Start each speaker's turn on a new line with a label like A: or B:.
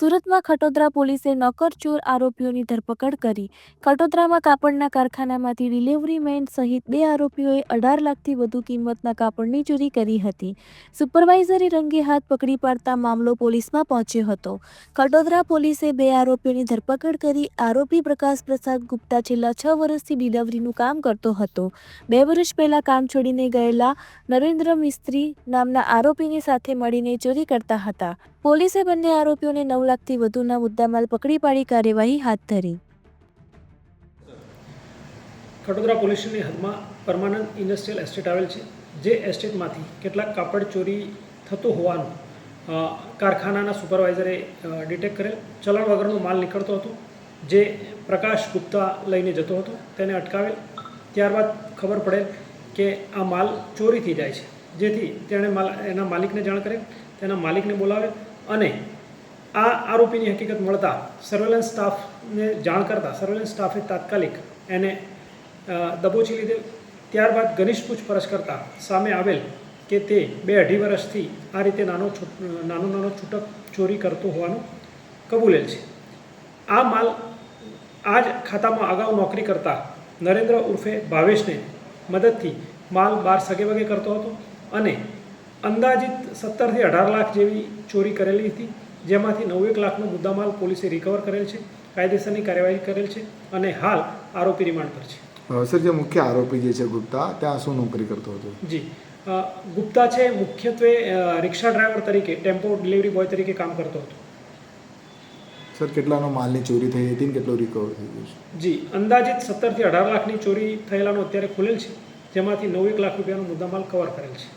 A: સુરતમાં ખટોદરા પોલીસે નોકરચોર આરોપીઓની ધરપકડ કરી. ખટોદરામાં કાપડના કારખાનામાંથી ડિલિવરી મેન સહિત 2 આરોપીઓએ 18 લાખથી વધુ કિંમતના કાપડની ચોરી કરી હતી. સુપરવાઇઝરે રંગે હાથ પકડી પાડતા મામલો પોલીસમાં પહોંચ્યો હતો. ખટોદરા પોલીસે 2 આરોપીઓની ધરપકડ કરી. આરોપી પ્રકાશ પ્રસાદ ગુપ્તા છેલ્લા 6 વર્ષથી ડિલિવરીનું કામ કરતો હતો. 2 વર્ષ પહેલા કામ છોડીને ગયેલા નરેન્દ્ર મિસ્ત્રી નામના આરોપીની સાથે મળીને ચોરી કરતા હતા. પોલીસે બંને આરોપીઓને 9 લાખથી વધુના મુદ્દામાલ પકડી પાડી કાર્યવાહી હાથ ધરી.
B: ખટોદરા પોલીસ સ્ટેશનની હદમાં પરમાનન્ટ ઇન્ડસ્ટ્રીયલ એસ્ટેટ આવેલ છે, જે એસ્ટેટમાંથી કેટલાક કાપડ ચોરી થતું હોવાનું કારખાનાના સુપરવાઇઝરે ડિટેક્ટ કરેલ. ચલણ વગરનો માલ નીકળતો હતો, જે પ્રકાશ ગુપ્તા લઈને જતો હતો. તેને અટકાવેલ. ત્યારબાદ ખબર પડેલ કે આ માલ ચોરીથી જાય છે, જેથી તેણે એના માલિકને જાણ કરેલ. તેના માલિકને બોલાવેલ અને આ આરોપીની હકીકત મળતા સર્વેલન્સ સ્ટાફને જાણ કરતાં સર્વેલન્સ સ્ટાફે તાત્કાલિક એને દબોચી લીધેલ. ત્યારબાદ ઘનિષ્ઠ પૂછપરછ કરતાં સામે આવેલ કે તે 2-2.5 વર્ષથી આ રીતે નાનો છૂટક ચોરી કરતો હોવાનું કબૂલેલ છે. આ માલ આ જ ખાતામાં અગાઉ નોકરી કરતા નરેન્દ્ર ઉર્ફે ભાવેશને મદદથી માલ બહાર સગેવગે કરતો હતો અને અંદાજિત 17 થી 18 લાખ જેવી ચોરી કરેલી હતી, જેમાંથી 9 લાખનો મુદ્દામાલ પોલીસે રિકવર કરેલ છે. કાયદેસરની કાર્યવાહી કરેલ છે અને હાલ આરોપી રિમાન્ડ પર છે.
C: સર, જે મુખ્ય આરોપી જે છે ગુપ્તા, ત્યાં શું નોકરી કરતો હતો?
B: જી, ગુપ્તા છે મુખ્યત્વે રિક્ષા ડ્રાઈવર તરીકે, ટેમ્પો ડિલિવરી બોય તરીકે કામ કરતો હતો.
C: સર, કેટલાનો માલની ચોરી થઈ હતી અને કેટલો રિકવર થઈ ગયો છે?
B: જી, અંદાજિત 17 થી 18 લાખની ચોરી થયેલાનો અત્યારે ખુલેલ છે, જેમાંથી 9 લાખ રૂપિયાનો મુદ્દામાલ કવર કરેલ છે.